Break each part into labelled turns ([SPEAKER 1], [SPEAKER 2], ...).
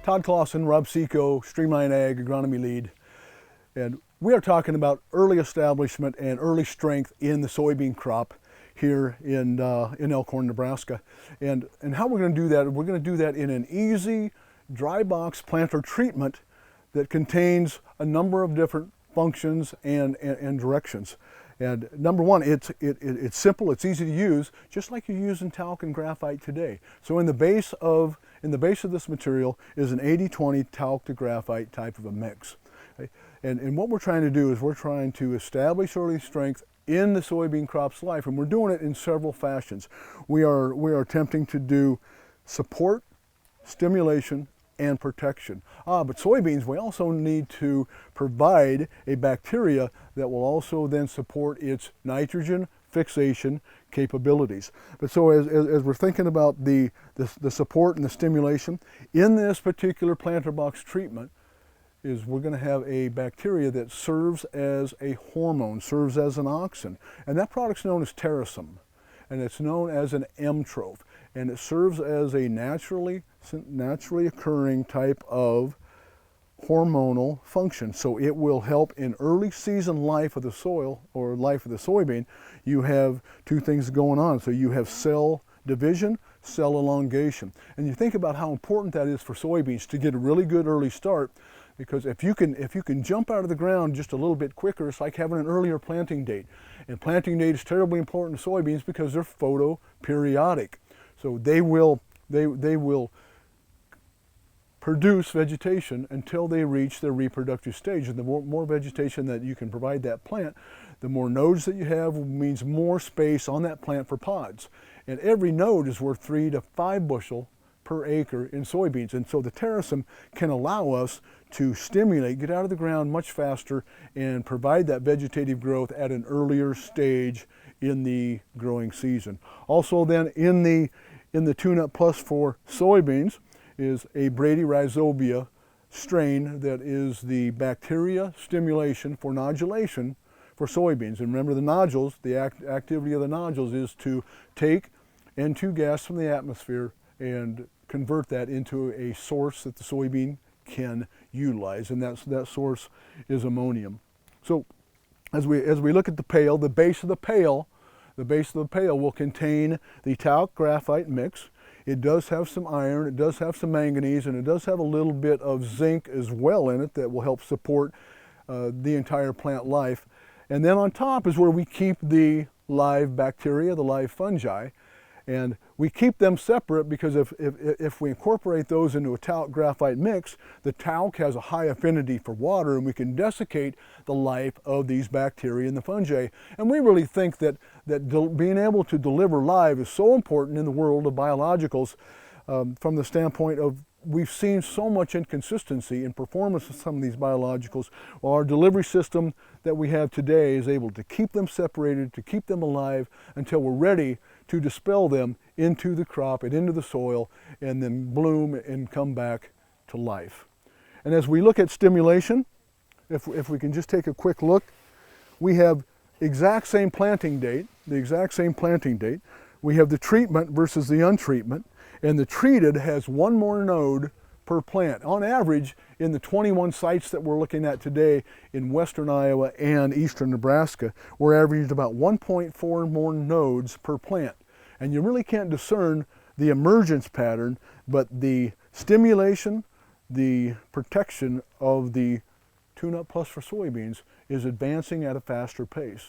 [SPEAKER 1] Todd Claussen, Rob Seco, Streamline Ag, Agronomy Lead. And we are talking about early establishment and early strength in the soybean crop here in Elkhorn, Nebraska. And how we're going to do that, we're going to do that in an easy dry box planter treatment that contains a number of different functions and directions. And number one, it's simple, it's easy to use, just like you're using talc and graphite today. So in the base of this material is an 80-20 talc to graphite type of a mix. Okay? And what we're trying to do is we're trying to establish early strength in the soybean crop's life, and we're doing it in several fashions. We are attempting to do support, stimulation, and protection. But soybeans, we also need to provide a bacteria that will also then support its nitrogen fixation capabilities. But so as we're thinking about the support and the stimulation, in this particular planter box treatment, is we're going to have a bacteria that serves as a hormone, serves as an auxin. And that product's known as terasem, and it's known as an M-troph. And it serves as a naturally occurring type of hormonal function. So it will help in early season life of the soil or life of the soybean. You have two things going on. So you have cell division, cell elongation. And you think about how important that is for soybeans to get a really good early start, because if you can jump out of the ground just a little bit quicker, it's like having an earlier planting date. And planting date is terribly important to soybeans because they're photoperiodic. So they will produce vegetation until they reach their reproductive stage. And the more vegetation that you can provide that plant, the more nodes that you have means more space on that plant for pods. And every node is worth 3 to 5 bushel per acre in soybeans. And so the terasem can allow us to stimulate, get out of the ground much faster, and provide that vegetative growth at an earlier stage in the growing season. Also then in the TuneUp Plus for soybeans is a bradyrhizobia strain that is the bacteria stimulation for nodulation for soybeans. And remember, the nodules, the activity of the nodules is to take N2 gas from the atmosphere and convert that into a source that the soybean can utilize, and that source is ammonium. So as we look at the pail, the base of the pail will contain the talc graphite mix. It does have some iron, it does have some manganese, and it does have a little bit of zinc as well in it that will help support the entire plant life. And then on top is where we keep the live bacteria, the live fungi. And we keep them separate because if we incorporate those into a talc graphite mix, the talc has a high affinity for water, and we can desiccate the life of these bacteria and the fungi. And we really think that being able to deliver live is so important in the world of biologicals, from the standpoint of we've seen so much inconsistency in performance of some of these biologicals. Well, our delivery system that we have today is able to keep them separated, to keep them alive until we're ready to dispel them into the crop and into the soil and then bloom and come back to life. And as we look at stimulation, if we can just take a quick look, we have the exact same planting date. We have the treatment versus the untreatment, and the treated has one more node per plant. On average, in the 21 sites that we're looking at today in western Iowa and eastern Nebraska, we're averaging about 1.4 more nodes per plant. And you really can't discern the emergence pattern, but the stimulation, the protection of the TuneUp Plus for soybeans is advancing at a faster pace.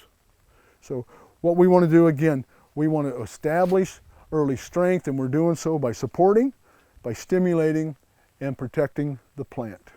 [SPEAKER 1] So what we want to do, again, we want to establish early strength, and we're doing so by supporting, by stimulating, and protecting the plant.